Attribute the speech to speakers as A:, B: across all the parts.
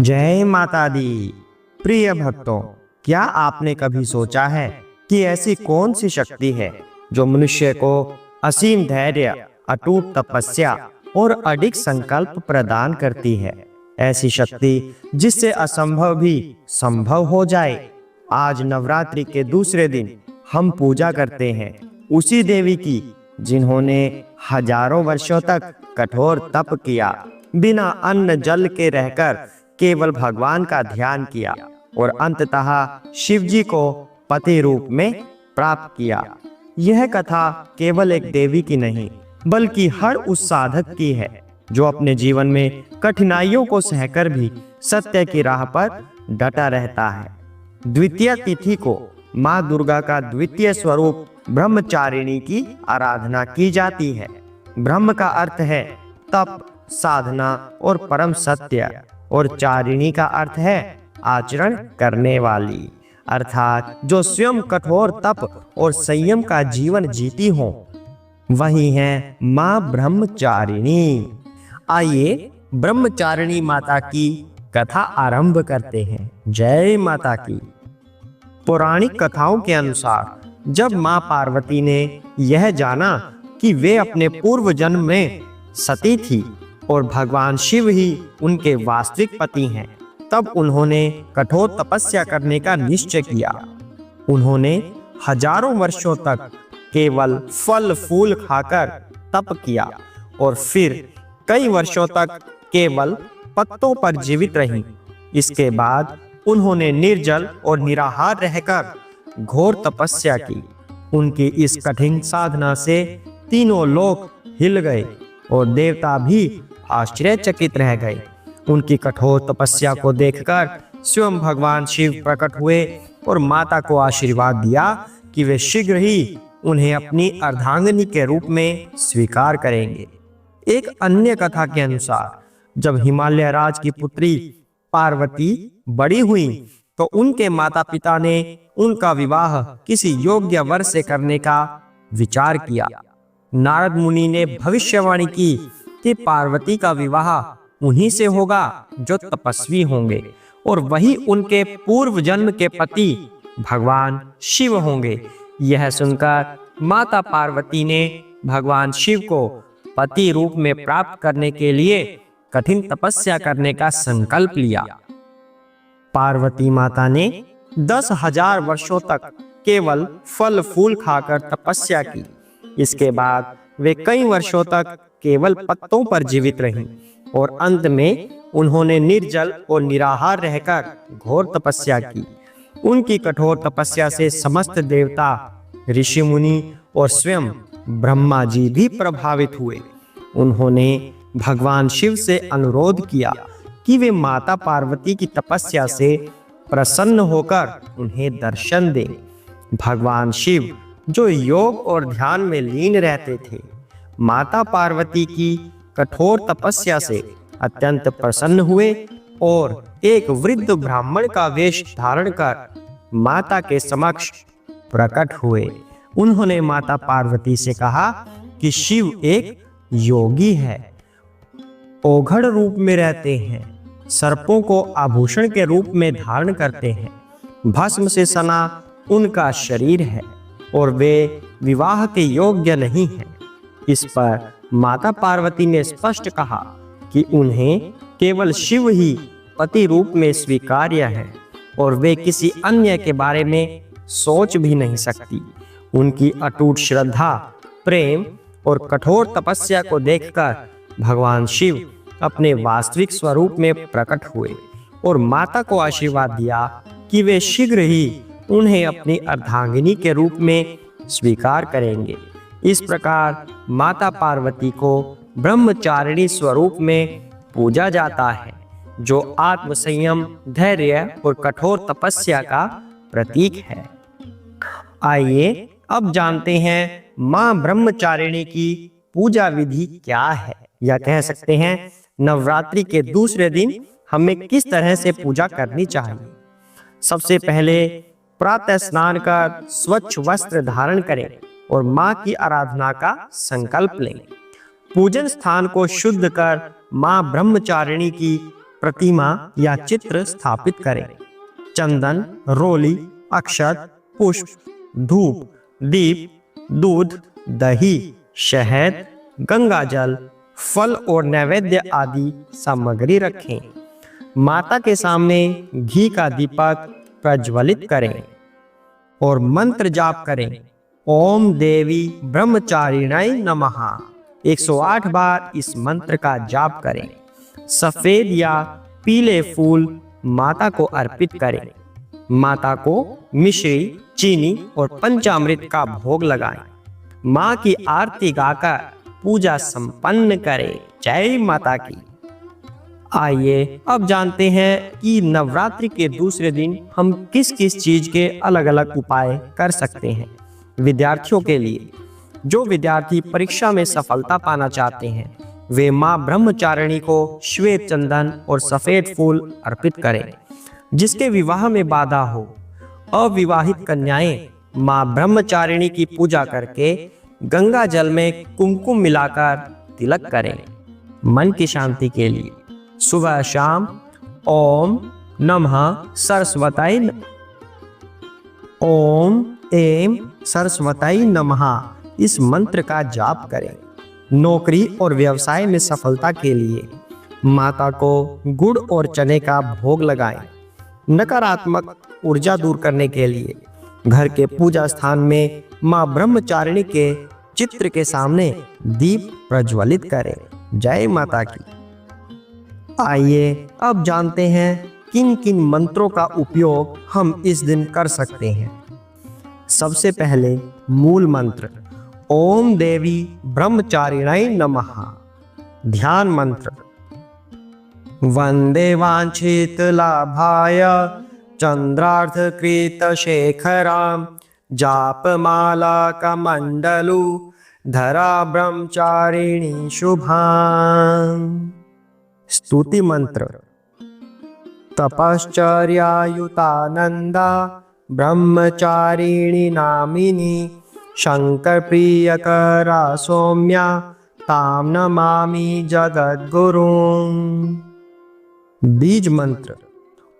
A: जय माता दी। प्रिय भक्तों, क्या आपने कभी सोचा है कि ऐसी कौन सी शक्ति है जो मनुष्य को असीम धैर्य, अटूट तपस्या और अडिग संकल्प प्रदान करती है। ऐसी शक्ति जिससे असंभव भी संभव हो जाए। आज नवरात्रि के दूसरे दिन हम पूजा करते हैं उसी देवी की जिन्होंने हजारों वर्षों तक कठोर तप किया, बिना अन्न जल के रहकर केवल भगवान का ध्यान किया और अंततः शिव जी को पति रूप में प्राप्त किया। यह कथा केवल एक देवी की नहीं, बल्कि हर उस साधक की है जो अपने जीवन में कठिनाइयों को सहकर भी सत्य की राह पर डटा रहता है। द्वितीय तिथि को माँ दुर्गा का द्वितीय स्वरूप ब्रह्मचारिणी की आराधना की जाती है। ब्रह्म का अर्थ है तप, साधना और परम सत्य, और चारिणी का अर्थ है आचरण करने वाली, अर्थात जो स्वयं कठोर तप और संयम का जीवन जीती हो, वही है माँ ब्रह्मचारिणी। आइए ब्रह्मचारिणी माता की कथा आरंभ करते हैं। जय माता की। पौराणिक कथाओं के अनुसार जब माँ पार्वती ने यह जाना कि वे अपने पूर्व जन्म में सती थी और भगवान शिव ही उनके वास्तविक पति हैं, तब उन्होंने कठोर तपस्या करने का निश्चय किया। उन्होंने हजारों वर्षों तक केवल फल फूल खाकर तप किया और फिर कई वर्षों तक केवल पत्तों पर जीवित रहीं। इसके बाद उन्होंने निर्जल और निराहार रहकर घोर तपस्या की। उनकी इस कठिन साधना से तीनों लोक हिल गए और देवता भी आश्चर्यचकित रह गए। उनकी कठोर तपस्या को देखकर स्वयं भगवान शिव प्रकट हुए और माता को आशीर्वाद दिया कि वे शीघ्र ही उन्हें अपनी अर्धांगिनी के रूप में स्वीकार करेंगे। एक अन्य कथा के अनुसार जब हिमालय राज की पुत्री पार्वती बड़ी हुई तो उनके माता पिता ने उनका विवाह किसी योग्य वर से करने का विचार किया। नारद मुनि ने भविष्यवाणी की कि पार्वती का विवाह उन्हीं से होगा जो तपस्वी होंगे और वही उनके पूर्व जन्म के पति भगवान शिव होंगे। यह सुनकर माता पार्वती ने भगवान शिव को पति रूप में प्राप्त करने के लिए कठिन तपस्या करने का संकल्प लिया। पार्वती माता ने 10,000 वर्षों तक केवल फल फूल खाकर तपस्या की। इसके बाद वे कई वर्षों तक केवल पत्तों पर जीवित रहीं और अंत में उन्होंने निर्जल और निराहार रहकर घोर तपस्या की। उनकी कठोर तपस्या से समस्त देवता, ऋषि मुनि और स्वयं ब्रह्मा जी भी प्रभावित हुए। उन्होंने भगवान शिव से अनुरोध किया कि वे माता पार्वती की तपस्या से प्रसन्न होकर उन्हें दर्शन दें। भगवान शिव जो योग और ध्यान में लीन रहते थे, माता पार्वती की कठोर तपस्या से अत्यंत प्रसन्न हुए और एक वृद्ध ब्राह्मण का वेश धारण कर माता के समक्ष प्रकट हुए। उन्होंने माता पार्वती से कहा कि शिव एक योगी है, ओघड़ रूप में रहते हैं, सर्पों को आभूषण के रूप में धारण करते हैं, भस्म से सना उनका शरीर है और वे विवाह के योग्य नहीं हैं। इस पर माता पार्वती ने स्पष्ट कहा कि उन्हें केवल शिव ही पति रूप में स्वीकार्य है और वे किसी अन्य के बारे में सोच भी नहीं सकती। उनकी अटूट श्रद्धा, प्रेम और कठोर तपस्या को देखकर भगवान शिव अपने वास्तविक स्वरूप में प्रकट हुए और माता को आशीर्वाद दिया कि वे शीघ्र ही उन्हें अपनी अर्धांगिनी के रूप में स्वीकार करेंगे। इस प्रकार माता पार्वती को ब्रह्मचारिणी स्वरूप में पूजा जाता है, जो आत्मसंयम, धैर्य और कठोर तपस्या का प्रतीक है। आइए अब जानते हैं माँ ब्रह्मचारिणी की पूजा विधि क्या है, या कह सकते हैं नवरात्रि के दूसरे दिन हमें किस तरह से पूजा करनी चाहिए। सबसे पहले प्रातः स्नान कर स्वच्छ वस्त्र धारण करें और माँ की आराधना का संकल्प लें। पूजन स्थान को शुद्ध कर माँ ब्रह्मचारिणी की प्रतिमा या चित्र स्थापित करें। चंदन, रोली, अक्षत, पुष्प, धूप, दीप, दूध, दही, शहद, गंगा जल, फल और नैवेद्य आदि सामग्री रखें। माता के सामने घी का दीपक प्रज्वलित करें और मंत्र जाप करें। ओम देवी ब्रह्मचारिणाय नमः 108 बार इस मंत्र का जाप करें। सफेद या पीले फूल माता को अर्पित करें। माता को मिश्री, चीनी और पंचामृत का भोग लगाएं। माँ की आरती गाकर पूजा संपन्न करें। जय माता की। आइए अब जानते हैं कि नवरात्रि के दूसरे दिन हम किस किस चीज के अलग अलग उपाय कर सकते हैं। विद्यार्थियों के लिए, जो विद्यार्थी परीक्षा में सफलता पाना चाहते हैं वे माँ ब्रह्मचारिणी को श्वेत चंदन और सफेद फूल अर्पित करें। जिसके विवाह में बाधा हो, अविवाहित कन्याएं माँ ब्रह्मचारिणी की पूजा करके गंगा जल में कुमकुम मिलाकर तिलक करें। मन की शांति के लिए सुबह शाम ओम नमः सरस्वती ओम एम सरस्वती नमः इस मंत्र का जाप करें। नौकरी और व्यवसाय में सफलता के लिए माता को गुड़ और चने का भोग लगाएं। नकारात्मक ऊर्जा दूर करने के लिए घर के पूजा स्थान में माँ ब्रह्मचारिणी के चित्र के सामने दीप प्रज्वलित करें। जय माता की। आइए अब जानते हैं किन किन मंत्रों का उपयोग हम इस दिन कर सकते हैं। सबसे पहले मूल मंत्र ओम देवी ब्रह्मचारिणाय नमः। ध्यान मंत्र वंदे वांछित लाभाय चंद्रार्धकृत शेखराम जापमाला कमंडलु धरा ब्रह्मचारिणी शुभां। स्तुति मंत्र तपश्चर्यायुतानंदा ब्रह्मचारिणी नामिनी शंकर प्रियकरा सौम्या ताम नमामि जगद्गुरुं। बीज मंत्र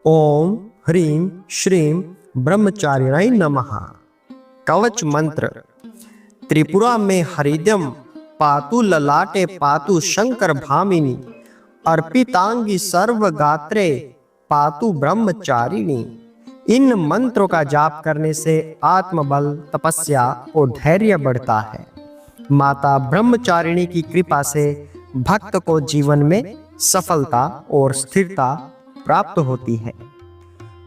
A: ओम ह्रीं श्रीं ब्रह्मचारिणाय नमः। कवच मंत्र त्रिपुरा में हरिद्यम पातु ललाटे पातु शंकर भामिनी अर्पितांगी सर्वगात्रे पातु ब्रह्मचारिणी। इन मंत्रों का जाप करने से आत्मबल, तपस्या और धैर्य बढ़ता है। माता ब्रह्मचारिणी की कृपा से भक्त को जीवन में सफलता और स्थिरता प्राप्त होती है।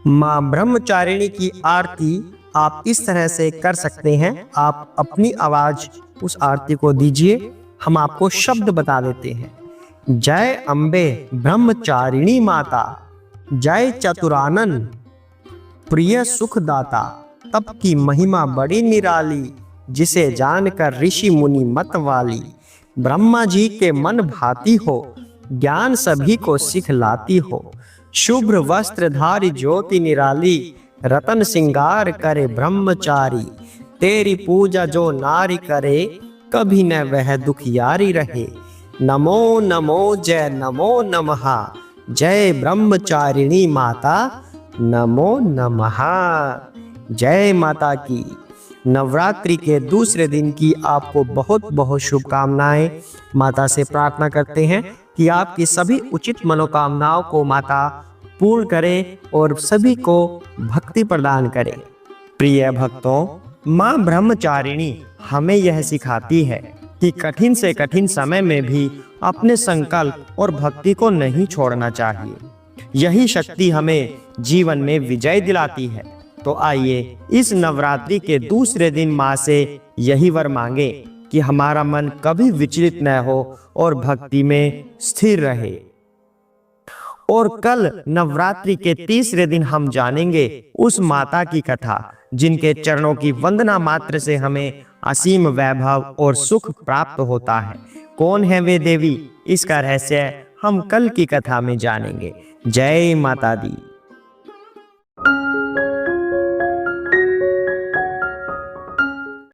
A: माँ ब्रह्मचारिणी की आरती आप इस तरह से कर सकते हैं। आप अपनी आवाज उस आरती को दीजिए, हम आपको शब्द बता देते हैं। जय अम्बे ब्रह्मचारिणी माता, जय चतुरानन प्रिय सुखदाता। तप की महिमा बड़ी निराली, जिसे जानकर ऋषि मुनि मत वाली। ब्रह्मा जी के मन भाती हो, ज्ञान सभी को सिखलाती हो। शुभ्र वस्त्रधारी ज्योति निराली, रतन सिंगार करे ब्रह्मचारी। तेरी पूजा जो नारी करे, कभी न वह दुखियारी रहे। नमो नमो जय नमो नमः, जय ब्रह्मचारिणी माता नमो नमः। जय माता की। नवरात्रि के दूसरे दिन की आपको बहुत बहुत शुभकामनाएं। माता से प्रार्थना करते हैं कि आपकी सभी उचित मनोकामनाओं को माता पूर्ण करे और सभी को भक्ति प्रदान करे। प्रिय भक्तों, माँ ब्रह्मचारिणी हमें यह सिखाती है कि कठिन से कठिन समय में भी अपने संकल्प और भक्ति को नहीं छोड़ना चाहिए। यही शक्ति हमें जीवन में विजय दिलाती है। तो आइए इस नवरात्रि के दूसरे दिन माँ से यही वर मांगे कि हमारा मन कभी विचलित न हो और भक्ति में स्थिर रहे। और कल नवरात्रि के तीसरे दिन हम जानेंगे उस माता की कथा जिनके चरणों की वंदना मात्र से हमें असीम वैभव और सुख प्राप्त होता है। कौन है वे देवी, इसका रहस्य हम कल की कथा में जानेंगे। जय माता दी।